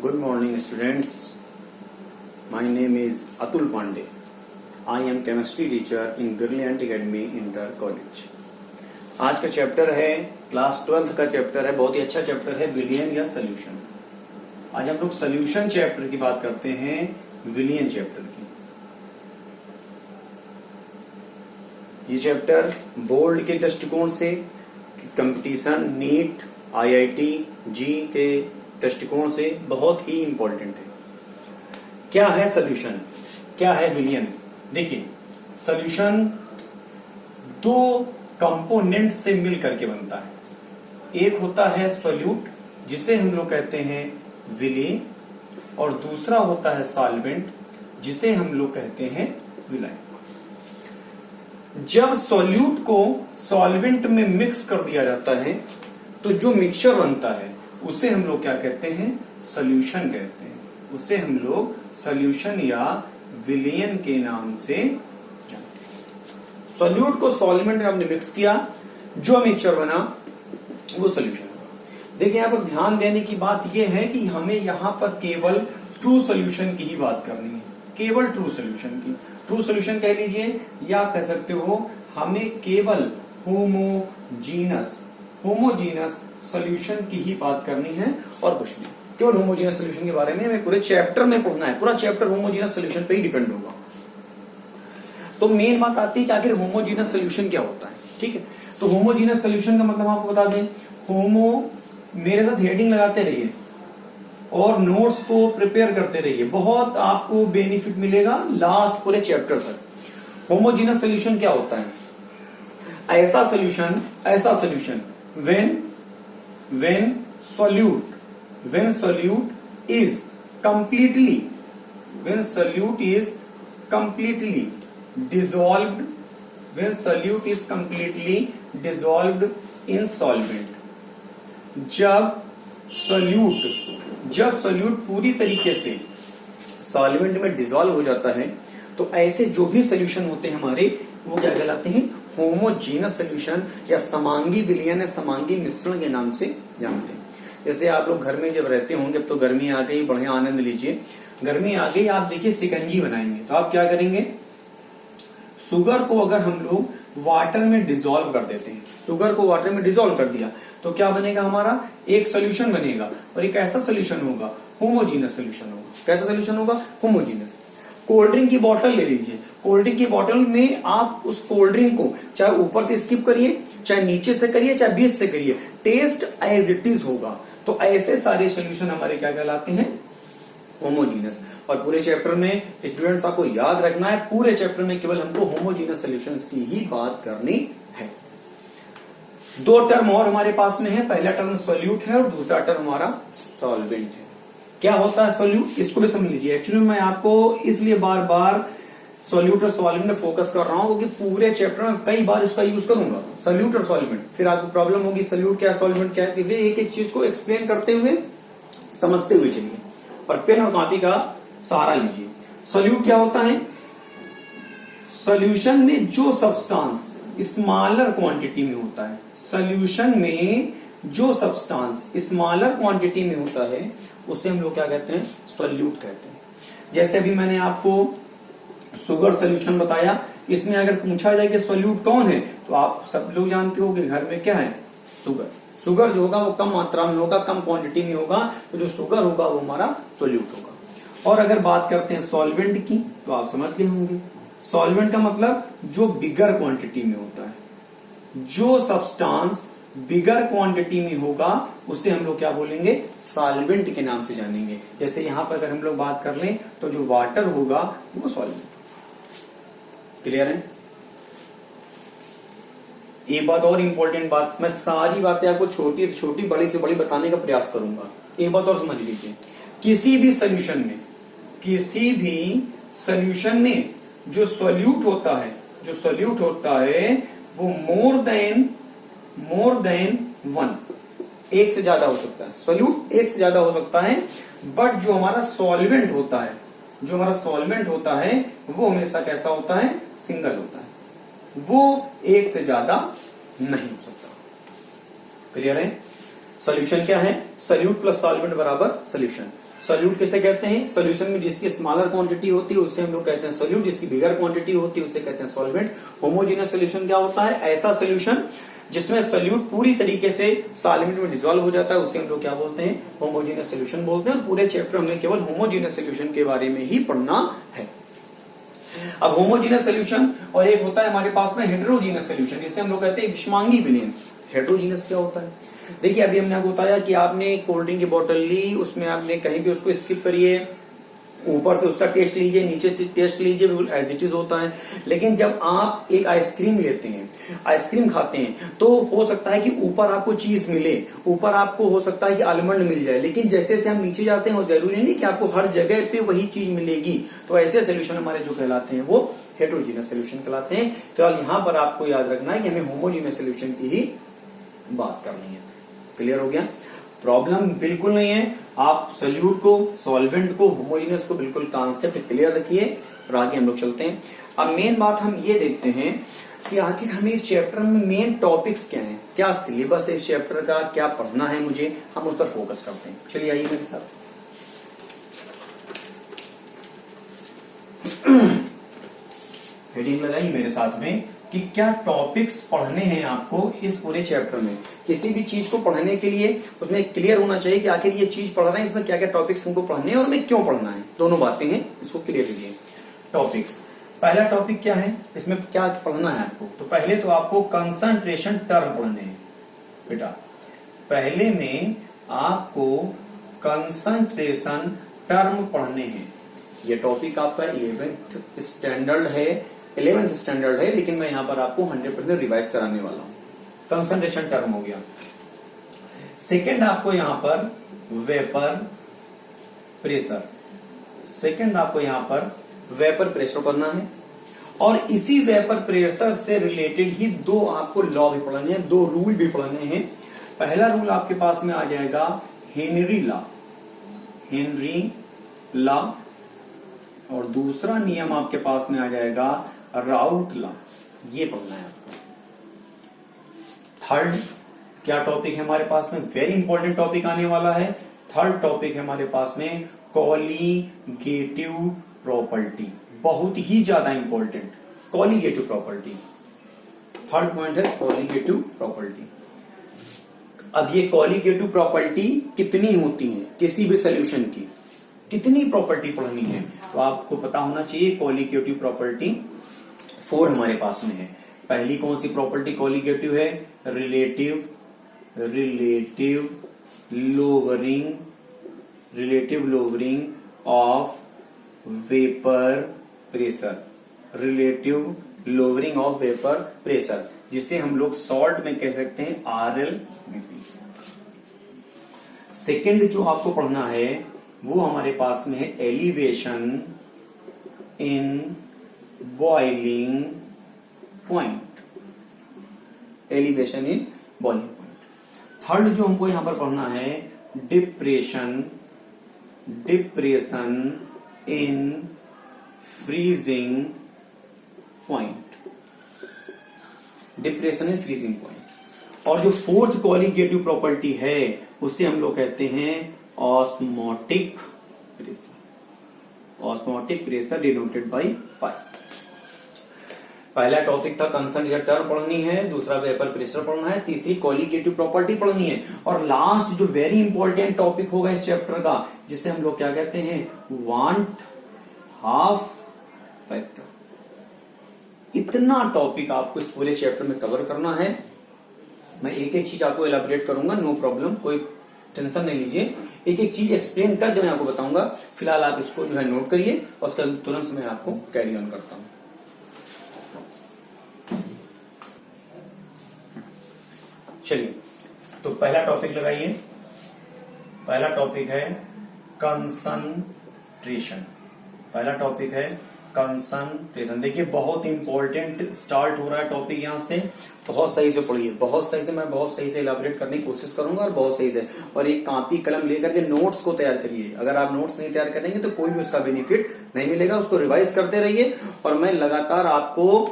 Good morning, students. My name is Atul Pandey. I am chemistry teacher in Brilliant Academy Inter College. आज का chapter है class 12th का chapter है, बहुत ही अच्छा चैप्टर है, विलियन या सोल्यूशन। आज हम लोग सोल्यूशन चैप्टर की बात करते हैं, विलियन चैप्टर की। ये चैप्टर बोर्ड के दृष्टिकोण से, कंपटीशन, नीट, आईआईटी, जी के दृष्टिकोण से बहुत ही इंपॉर्टेंट है। क्या है सोल्यूशन, क्या है विलियन? देखिए, सोल्यूशन दो कंपोनेंट से मिल करके बनता है। एक होता है सोल्यूट, जिसे हम लोग कहते हैं विलेय, और दूसरा होता है सॉल्वेंट, जिसे हम लोग कहते हैं विलायक। जब सॉल्यूट को सॉल्वेंट में मिक्स कर दिया जाता है तो जो मिक्सचर बनता है उसे हम लोग क्या कहते हैं? सॉल्यूशन कहते हैं। उसे हम लोग सॉल्यूशन या विलेयन के नाम से जानते हैं। सॉल्यूट को सॉल्वेंट में हमने मिक्स किया, जो मिक्सचर बना वो सॉल्यूशन होगा। देखिए, यहां पर ध्यान देने की बात यह है कि हमें यहां पर केवल ट्रू सॉल्यूशन की ही बात करनी है, केवल ट्रू सॉल्यूशन की। ट्रू सॉल्यूशन कह लीजिए या कह सकते हो हमें केवल होमोजीनस सॉल्यूशन की ही बात करनी है और कुछ नहीं। केवल होमोजीनस सॉल्यूशन के बारे में हमें पूरे चैप्टर में पढ़ना है। पूरा चैप्टर होमोजीनस सॉल्यूशन पे ही डिपेंड होगा। तो मेन बात आती है कि आखिर होमोजीनस सॉल्यूशन क्या होता है। ठीक है, तो होमोजीनस सॉल्यूशन का मतलब आपको बता दें। मेरे साथ हेडिंग लगाते रहिए और नोट्स को प्रिपेयर करते रहिए, बहुत आपको बेनिफिट मिलेगा लास्ट पूरे चैप्टर तक। होमोजीनस सॉल्यूशन क्या होता है? ऐसा solution when solute is completely dissolved in solvent। जब सोल्यूट पूरी तरीके से सॉल्वेंट में डिसॉल्व हो जाता है तो ऐसे जो भी सोल्यूशन होते हैं हमारे, वो क्या कहलाते हैं? होमोजीनस सोल्यूशन या समांगी विलयन या समांगी मिश्रण के नाम से जानते हैं। जैसे आप लोग घर में जब रहते होंगे, अब तो गर्मी आ गई, बढ़िया आनंद लीजिए। गर्मी आ गई, आप देखिए शिकंजी बनाएंगे तो आप क्या करेंगे? शुगर को अगर हम लोग वाटर में डिसॉल्व कर देते हैं, शुगर को वाटर में डिसॉल्व कर दिया तो क्या बनेगा? हमारा एक सोल्यूशन बनेगा, और एक ऐसा सोल्यूशन होगा होमोजीनस सोल्यूशन होगा। कैसा सोल्यूशन होगा? होमोजीनस। कोल्ड ड्रिंक की बोतल ले लीजिए, कोल्ड ड्रिंक की बोतल में आप उस कोल्ड ड्रिंक को चाहे ऊपर से स्किप करिए, चाहे नीचे से करिए, चाहे बीच से करिए, टेस्ट एज इट इज होगा। तो ऐसे सारे सोल्यूशन हमारे क्या कहलाते हैं? होमोजीनस। और पूरे चैप्टर में स्टूडेंट्स आपको याद रखना है, पूरे चैप्टर में केवल हमको होमोजीनस सोल्यूशंस की ही बात करनी है। दो टर्म और हमारे पास में है, पहला टर्म सोल्यूट है और दूसरा टर्म हमारा सॉल्वेंट है। क्या होता है सोल्यूट? इसको भी समझ लीजिए। एक्चुअली मैं आपको इसलिए बार बार सोल्यूट और सॉल्वेंट में फोकस कर रहा हूं क्योंकि पूरे चैप्टर में कई बार इसका यूज करूंगा, सोल्यूट और सॉल्वेंट। फिर आपको प्रॉब्लम होगी सोल्यूट क्या है, सॉल्वेंट क्या है। एक एक चीज को एक्सप्लेन करते हुए, समझते हुए चलिए, और पेन और कॉपी का सहारा लीजिए। सोल्यूट क्या होता है? सोल्यूशन में जो सब्सटेंस स्मॉलर क्वांटिटी में होता है, सोल्यूशन में जो सब्सटेंस स्मॉलर क्वांटिटी में होता है उसे हम लोग क्या कहते हैं? सोल्यूट कहते हैं। जैसे अभी मैंने आपको शुगर सोल्यूशन बताया, इसमें अगर पूछा जाए कि सोल्यूट कौन है तो आप सब लोग जानते हो कि घर में क्या है? शुगर जो होगा वो कम मात्रा में होगा, कम क्वांटिटी में होगा, तो जो शुगर होगा वो हमारा सोल्यूट होगा। और अगर बात करते हैं सॉल्वेंट की तो आप समझ गए होंगे, सॉल्वेंट का मतलब जो बिगर क्वांटिटी में होता है, जो सब्सटेंस बिगर क्वांटिटी में होगा उसे हम लोग क्या बोलेंगे? सॉल्वेंट के नाम से जानेंगे। जैसे यहां पर अगर हम लोग बात कर लें तो जो वाटर होगा वो सॉल्वेंट। क्लियर है? एक बात और इंपॉर्टेंट बात, मैं सारी बातें आपको छोटी छोटी बड़ी से बड़ी बताने का प्रयास करूंगा। एक बात और समझ लीजिए, किसी भी सोल्यूशन में जो सोल्यूट होता है वो मोर देन वन, एक से ज्यादा हो सकता है। सोल्यूट एक से ज्यादा हो सकता है, बट जो हमारा सॉल्वेंट होता है वो हमेशा कैसा होता है? सिंगल होता है, वो एक से ज्यादा नहीं हो सकता। क्लियर है? सॉल्यूशन क्या है? सोल्यूट प्लस सॉल्वेंट बराबर सोल्यूशन। सॉल्यूट किसे कहते हैं? सॉल्यूशन में जिसकी स्मॉलर क्वांटिटी होती है उसे हम लोग कहते हैं सॉल्यूट, जिसकी बिगर क्वांटिटी होती है उसे कहते हैं सॉल्वेंट। होमोजेनियस सॉल्यूशन क्या होता है? ऐसा सॉल्यूशन जिसमें सॉल्यूट पूरी तरीके से सॉल्वेंट में डिसॉल्व हो जाता है उसे हम लोग क्या बोलते हैं? होमोजेनियस सॉल्यूशन बोलते हैं। और पूरे चैप्टर में केवल होमोजेनियस सॉल्यूशन के बारे में ही पढ़ना है। अब होमोजेनियस सॉल्यूशन और एक होता है हमारे पास में हेटेरोजेनियस सॉल्यूशन, जिसे हम लोग कहते हैं विषमांगी विलयन। हेटेरोजेनियस क्या होता है? देखिए अभी हमने आपको बताया कि आपने कोल्ड ड्रिंक की बोतल ली, उसमें आपने कहीं भी उसको स्किप करिए, ऊपर से उसका टेस्ट लीजिए, नीचे टेस्ट लीजिए, बिल्कुल एज इट इज होता है। लेकिन जब आप एक आइसक्रीम लेते हैं, आइसक्रीम खाते हैं, तो हो सकता है कि ऊपर आपको चीज मिले, ऊपर आपको हो सकता है कि आलमंड मिल जाए, लेकिन जैसे जैसे हम नीचे जाते हैं वो जरूरी नहीं कि आपको हर जगह पे वही चीज मिलेगी। तो ऐसे सोल्यूशन हमारे जो कहलाते हैं वो हेटेरोजेनियस सोल्यूशन कहलाते हैं। फिलहाल यहाँ पर आपको याद रखना है कि हमें होमोजेनियस सोल्यूशन की ही बात करनी है। क्लियर हो गया? प्रॉब्लम बिल्कुल नहीं है। आप सोल्यूट को, सॉल्वेंट को, होमोजेनियस को बिल्कुल कॉन्सेप्ट क्लियर रखिए और आगे हम लोग चलते हैं। अब मेन बात हम ये देखते हैं कि आखिर हमें इस चैप्टर में मेन टॉपिक्स क्या हैं, क्या सिलेबस है इस चैप्टर का, क्या पढ़ना है मुझे, हम उस पर फोकस करते हैं। चलिए आइए मेरे साथ। हेडिंग लगाइए मेरे साथ में कि क्या टॉपिक्स पढ़ने हैं आपको इस पूरे चैप्टर में। किसी भी चीज को पढ़ने के लिए उसमें क्लियर होना चाहिए कि आखिर ये चीज पढ़ रहे हैं, इसमें क्या क्या टॉपिक्स हमको पढ़ने हैं और हमें क्यों पढ़ना है। दोनों बातें हैं, इसको क्लियर कीजिए। टॉपिक्स, पहला टॉपिक क्या है, इसमें क्या पढ़ना है आपको? तो पहले तो आपको कंसंट्रेशन टर्म पढ़ने हैं बेटा। पहले में आपको कंसंट्रेशन टर्म पढ़ने हैं। ये टॉपिक आपका 11th स्टैंडर्ड है, 11th स्टैंडर्ड है, लेकिन मैं यहां पर आपको 100% रिवाइज कराने वाला हूं। कंसंट्रेशन टर्म हो गया। सेकंड आपको यहां पर वेपर प्रेशर, सेकंड आपको यहां पर वेपर प्रेशर पढ़ना है। और इसी वेपर प्रेशर से रिलेटेड ही दो आपको लॉ भी पढ़ने हैं, दो रूल भी पढ़ने हैं। पहला रूल आपके पास में आ जाएगा हेनरी लॉ, हेनरी लॉ, और दूसरा नियम आपके पास में आ जाएगा राउट लॉ। ये पढ़ना है आपको। थर्ड क्या टॉपिक है हमारे पास में? वेरी इंपॉर्टेंट टॉपिक आने वाला है। थर्ड टॉपिक है हमारे पास में कॉलीगेटिव प्रॉपर्टी, बहुत ही ज्यादा important, colligative property. Third point है कॉलीगेटिव प्रॉपर्टी। अब ये कॉलीगेटिव प्रॉपर्टी कितनी होती है किसी भी सोल्यूशन की, कितनी प्रॉपर्टी पढ़नी है, तो आपको पता होना चाहिए। कॉलीगेटिव प्रॉपर्टी 4 हमारे पास में है। पहली कौन सी प्रॉपर्टी कॉलीगेटिव है? Relative lowering of vapour pressure, relative lowering of vapour pressure, जिसे हम लोग शॉर्ट में कह सकते हैं RLVP। सेकंड जो आपको पढ़ना है वो हमारे पास में है elevation in boiling point, elevation in boiling point. Third जो हमको यहां पर पढ़ना है depression in freezing point, depression in freezing point. और जो फोर्थ कॉलीगेटिव प्रॉपर्टी है उसे हम लोग कहते हैं osmotic pressure, osmotic pressure denoted by pi. पहला टॉपिक था कंसंट्रेशन टर्म पढ़नी है, दूसरा वेपर प्रेशर पढ़ना है, तीसरी कॉलीगेटिव प्रॉपर्टी पढ़नी है, और लास्ट जो वेरी इंपॉर्टेंट टॉपिक होगा इस चैप्टर का, जिसे हम लोग क्या कहते हैं? Want half factor. इतना टॉपिक आपको इस पूरे चैप्टर में कवर करना है। मैं एक एक चीज आपको एलाबोरेट करूंगा, नो प्रॉब्लम, कोई टेंशन नहीं लीजिए। एक एक चीज एक्सप्लेन करके मैं आपको बताऊंगा। फिलहाल आप इसको जो है नोट करिए और उसके बाद तुरंत मैं आपको कैरी ऑन करता हूं। चलिए, तो पहला टॉपिक लगाइए। पहला टॉपिक है कंसंट्रेशन, पहला टॉपिक है कंसंट्रेशन। देखिए बहुत इंपॉर्टेंट स्टार्ट हो रहा है टॉपिक यहां से, बहुत सही से पढ़िए, बहुत सही से, मैं बहुत सही से इलाबोरेट करने की कोशिश करूंगा और बहुत सही से। और एक कॉपी कलम लेकर के नोट्स को तैयार करिए। अगर आप नोट्स नहीं तैयार करेंगे तो कोई भी उसका बेनिफिट नहीं मिलेगा। उसको रिवाइज करते रहिए और मैं लगातार आपको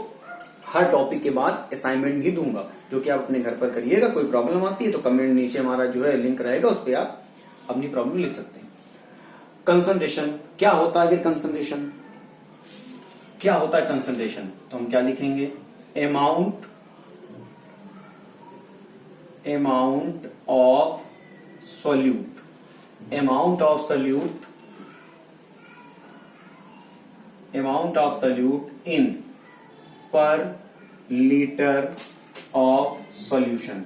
हर टॉपिक के बाद असाइनमेंट भी दूंगा, जो कि आप अपने घर पर करिएगा। कोई प्रॉब्लम आती है तो कमेंट नीचे हमारा जो है लिंक रहेगा, उस पर आप अपनी प्रॉब्लम लिख सकते हैं। कंसंट्रेशन क्या होता है? कंसंट्रेशन क्या होता है? कंसंट्रेशन तो हम क्या लिखेंगे? Amount of solute, amount of solute in per liter of solution,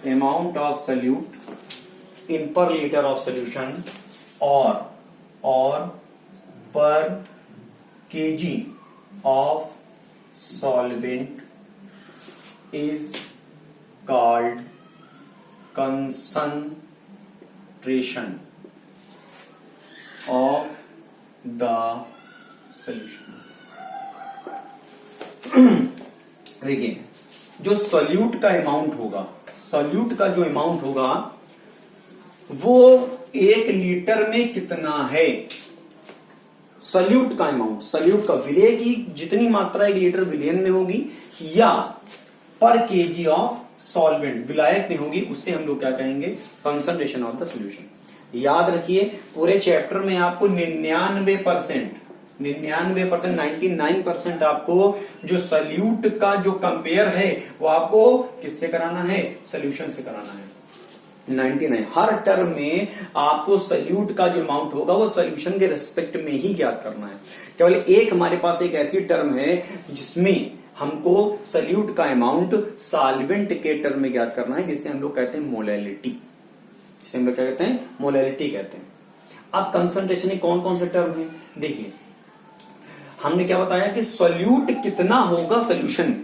amount of solute in per liter of solution और per KG of solvent is called concentration of the solution. देखिए, जो सॉल्यूट का amount होगा, solute का जो amount होगा वो 1 litre में कितना है? सॉल्यूट का अमाउंट, सॉल्यूट का विलेय की जितनी मात्रा 1 लीटर विलेयन में होगी या पर केजी ऑफ सॉल्वेंट विलायक में होगी, उससे हम लोग क्या कहेंगे? Concentration of the solution. याद रखिए, पूरे चैप्टर में आपको 99% 99% आपको जो सॉल्यूट का जो कंपेयर है वो आपको किससे कराना है? सॉल्यूशन से कराना है। 99 हर टर्म में आपको सॉल्यूट का जो अमाउंट होगा वो सॉल्यूशन के रिस्पेक्ट में ही ज्ञात करना है। केवल एक हमारे पास एक ऐसी टर्म है जिसमें हमको सॉल्यूट का अमाउंट सॉल्वेंट के टर्म में ज्ञात करना है, जिससे हम लोग कहते हैं मोलैलिटी, जिसे हम लोग क्या कहते हैं? मोलैलिटी कहते हैं। अब कंसंट्रेशन में कौन कौन से टर्म है? देखिए, हमने क्या बताया कि सॉल्यूट कितना होगा सॉल्यूशन में,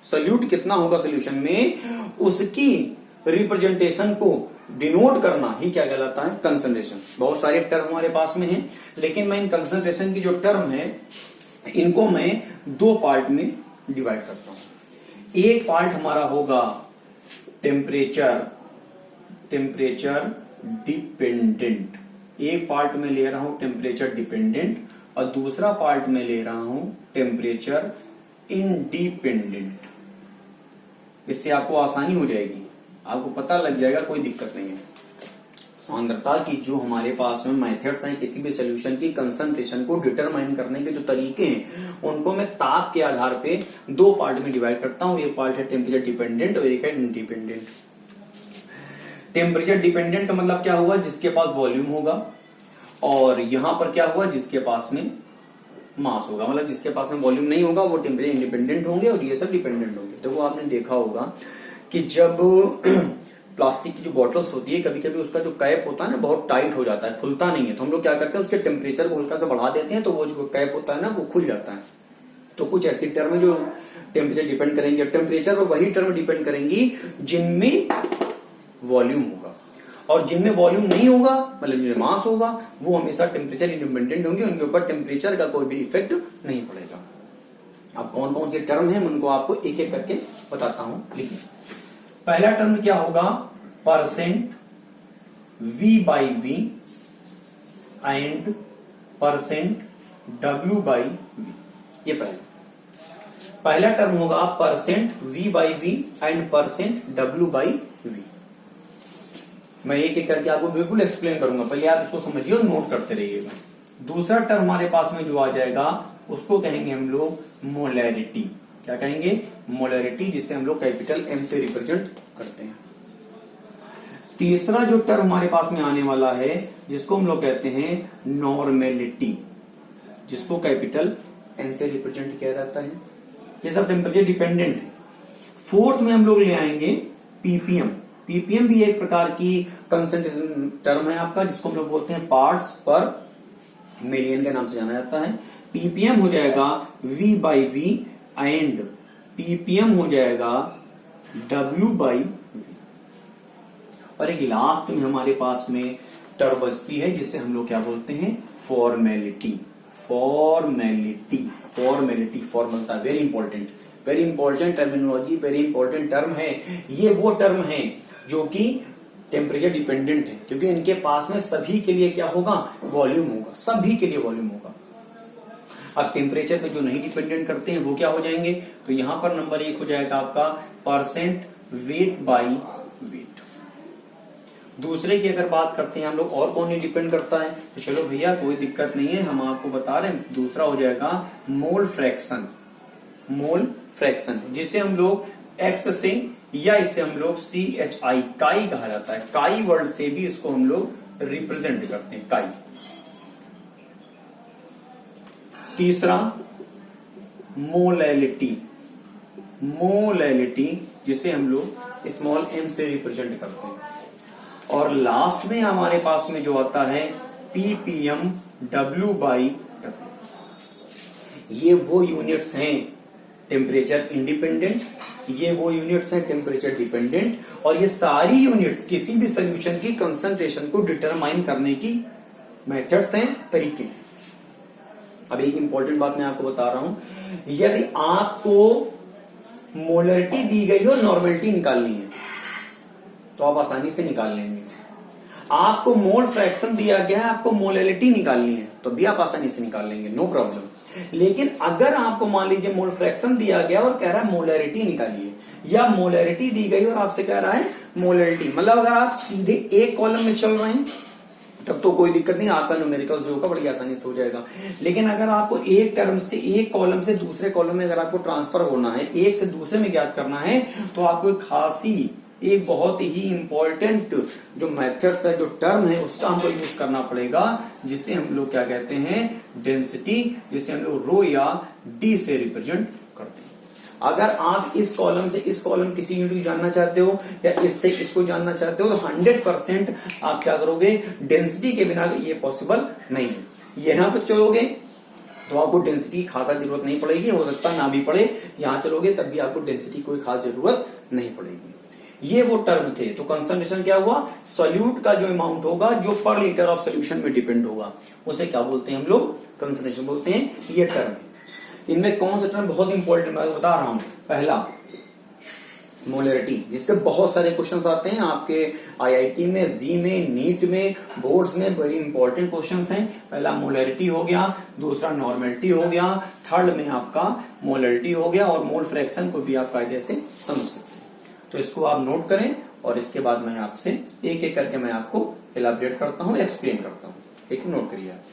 सॉल्यूट कितना होगा सॉल्यूशन में, उसकी रिप्रेजेंटेशन को डिनोट करना ही क्या कहलाता है? कंसंट्रेशन। बहुत सारे टर्म हमारे पास में हैं, लेकिन मैं इन कंसंट्रेशन की जो टर्म है इनको मैं 2 पार्ट में डिवाइड करता हूं। एक पार्ट हमारा होगा टेम्परेचर डिपेंडेंट, एक पार्ट में ले रहा हूं टेम्परेचर डिपेंडेंट और दूसरा पार्ट में ले रहा हूं टेम्परेचर इंडिपेंडेंट। इससे आपको आसानी हो जाएगी, आपको पता लग जाएगा, कोई दिक्कत नहीं है। सांद्रता की जो हमारे पास में मेथड्स हैं किसी भी सॉल्यूशन की कंसंट्रेशन को डिटरमाइन करने के जो तरीके हैं उनको मैं ताप के आधार पे 2 पार्ट में डिवाइड करता हूं। एक पार्ट है टेम्परेचर डिपेंडेंट और एक है इंडिपेंडेंट। टेम्परेचर डिपेंडेंट का मतलब क्या हुआ? जिसके पास वॉल्यूम होगा, और यहां पर क्या हुआ? जिसके पास में मास होगा। मतलब जिसके पास में वॉल्यूम नहीं होगा वो टेम्परेचर इंडिपेंडेंट होंगे और ये सब डिपेंडेंट होंगे। तो वो आपने देखा होगा कि जब प्लास्टिक की जो बॉटल्स होती है कभी कभी उसका जो कैप होता है ना बहुत टाइट हो जाता है, खुलता नहीं है, तो हम लोग क्या करते हैं उसके टेम्परेचर को हल्का सा बढ़ा देते हैं तो वो जो कैप होता है ना वो खुल जाता है। तो कुछ ऐसी टर्म है जो टेम्परेचर डिपेंड करेंगे, टेम्परेचर पर वही टर्म डिपेंड करेंगी जिनमें वॉल्यूम होगा, और जिनमें वॉल्यूम नहीं होगा मतलब जिनमें मास होगा वो हमेशा टेम्परेचर इंडिपेंडेंट होंगे, उनके ऊपर टेम्परेचर का कोई भी इफेक्ट नहीं पड़ेगा। अब कौन कौन से टर्म है उनको आपको एक एक करके बताता हूं। लिखिए, पहला टर्म क्या होगा? Percent V by V and percent W by V। ये पहला टर्म होगा percent V by V and percent W by V। मैं एक एक करके आपको बिल्कुल एक्सप्लेन करूंगा, पहले आप इसको समझिए और नोट करते रहिएगा। दूसरा टर्म हमारे पास में जो आ जाएगा उसको कहेंगे हम लोग मोलैरिटी। क्या कहेंगे? मोलैरिटी, जिसे हम लोग कैपिटल M से रिप्रेजेंट करते हैं। तीसरा जो टर्म हमारे पास में आने वाला है जिसको हम लोग कहते हैं नॉर्मेलिटी, जिसको कैपिटल N से रिप्रेजेंट किया जाता है। ये सब टेम्परेचर डिपेंडेंट है। फोर्थ में हम लोग ले आएंगे पीपीएम। पीपीएम भी एक प्रकार की कंसंट्रेशन टर्म है आपका, जिसको हम लोग बोलते हैं पार्ट्स पर मिलियन के नाम से जाना जाता है। पीपीएम हो जाएगा V by V and ppm हो जाएगा W by V। और एक लास्ट में हमारे पास में टर्म बचती है जिससे हम लोग क्या बोलते हैं? फॉर्मेलिटी। फॉर्मलता, very important terminology, very important term है। ये वो टर्म है जो कि टेम्परेचर डिपेंडेंट है, क्योंकि इनके पास में सभी के लिए क्या होगा? वॉल्यूम होगा, सभी के लिए वॉल्यूम होगा। अब टेम्परेचर पे जो नहीं डिपेंडेंट करते हैं वो क्या हो जाएंगे? तो यहां पर नंबर 1 हो जाएगा आपका परसेंट वेट बाई वेट। दूसरे की अगर बात करते हैं हम लोग, और कौन डिपेंड करता है, तो चलो भैया कोई दिक्कत नहीं है, हम आपको बता रहे हैं। दूसरा हो जाएगा मोल फ्रैक्शन। मोल फ्रैक्शन जिसे हम लोग एक्स से या इसे हम लोग CHI काई कहा जाता है, काई वर्ड से भी इसको हम लोग रिप्रेजेंट करते हैं, काई। तीसरा मोलैलिटी। मोलैलिटी जिसे हम लोग स्मॉल m से रिप्रेजेंट करते हैं। और लास्ट में हमारे पास में जो आता है ppm W/W। ये वो यूनिट्स हैं टेम्परेचर इंडिपेंडेंट, ये वो यूनिट्स हैं टेम्परेचर डिपेंडेंट, और ये सारी यूनिट्स किसी भी सोल्यूशन की कंसंट्रेशन को डिटरमाइन करने की मेथड्स हैं, तरीके हैं। अब एक इंपॉर्टेंट बात मैं आपको बता रहा हूं, यदि आपको मोलरिटी दी गई हो, नॉर्मेलिटी निकालनी है, तो आप आसानी से निकाल लेंगे। आपको मोल फ्रैक्शन दिया गया है, आपको मोलैलिटी निकालनी है, तो भी आप आसानी से निकाल लेंगे, नो प्रॉब्लम। लेकिन अगर आपको मान लीजिए मोल फ्रैक्शन दिया गया और कह रहा है मोलैरिटी निकालिए, या मोलैरिटी दी गई और आपसे कह रहा है मोलैलिटी, मतलब अगर आप सीधे एक कॉलम में चल रहे हैं तब तो कोई दिक्कत नहीं, आपका न्यूमेरिकल्स जो होगा बड़ी आसानी से हो जाएगा। लेकिन अगर आपको एक टर्म से, एक कॉलम से दूसरे कॉलम में अगर आपको ट्रांसफर होना है, एक से दूसरे में ज्ञात करना है, तो आपको खासी एक बहुत ही इंपॉर्टेंट जो मेथड्स है, जो टर्म है, उसका हमको यूज करना पड़ेगा, जिसे हम लोग क्या कहते हैं, डेंसिटी, जिसे हम लोग रो या डी से रिप्रेजेंट करते हैं। अगर आप इस कॉलम से इस कॉलम किसी यूनिट को जानना चाहते हो या इससे इसको जानना चाहते हो, तो 100% आप क्या करोगे, डेंसिटी के बिना ये पॉसिबल नहीं है। यहां पर चलोगे तो आपको डेंसिटी की खासा जरूरत नहीं पड़ेगी, हो सकता ना भी पड़े। यहां चलोगे तब भी आपको डेंसिटी कोई खास जरूरत नहीं पड़ेगी। ये वो टर्म थे। तो कंसंट्रेशन क्या हुआ, सॉल्यूट का जो अमाउंट होगा, जो पर लीटर ऑफ सोल्यूशन में डिपेंड होगा, उसे क्या बोलते हैं हम लोग, कंसंट्रेशन बोलते हैं। ये टर्म है। इनमें कौन सा टर्म बहुत इंपॉर्टेंट मैं बता रहा हूं। पहला मोलरिटी, जिससे बहुत सारे क्वेश्चंस आते हैं आपके IIT में, जी में, नीट में, बोर्ड्स में, बड़ी इंपॉर्टेंट क्वेश्चंस हैं। पहला मोलरिटी हो गया, दूसरा नॉर्मेलिटी हो गया, थर्ड में आपका मोलरिटी हो गया, और मोल फ्रैक्शन को भी आप कायदे से समझ सकते हैं। तो इसको आप नोट करें, और इसके बाद मैं आपसे एक एक करके मैं आपको एलाबरेट करता हूं, एक्सप्लेन करता हूं। एक नोट करिए आप।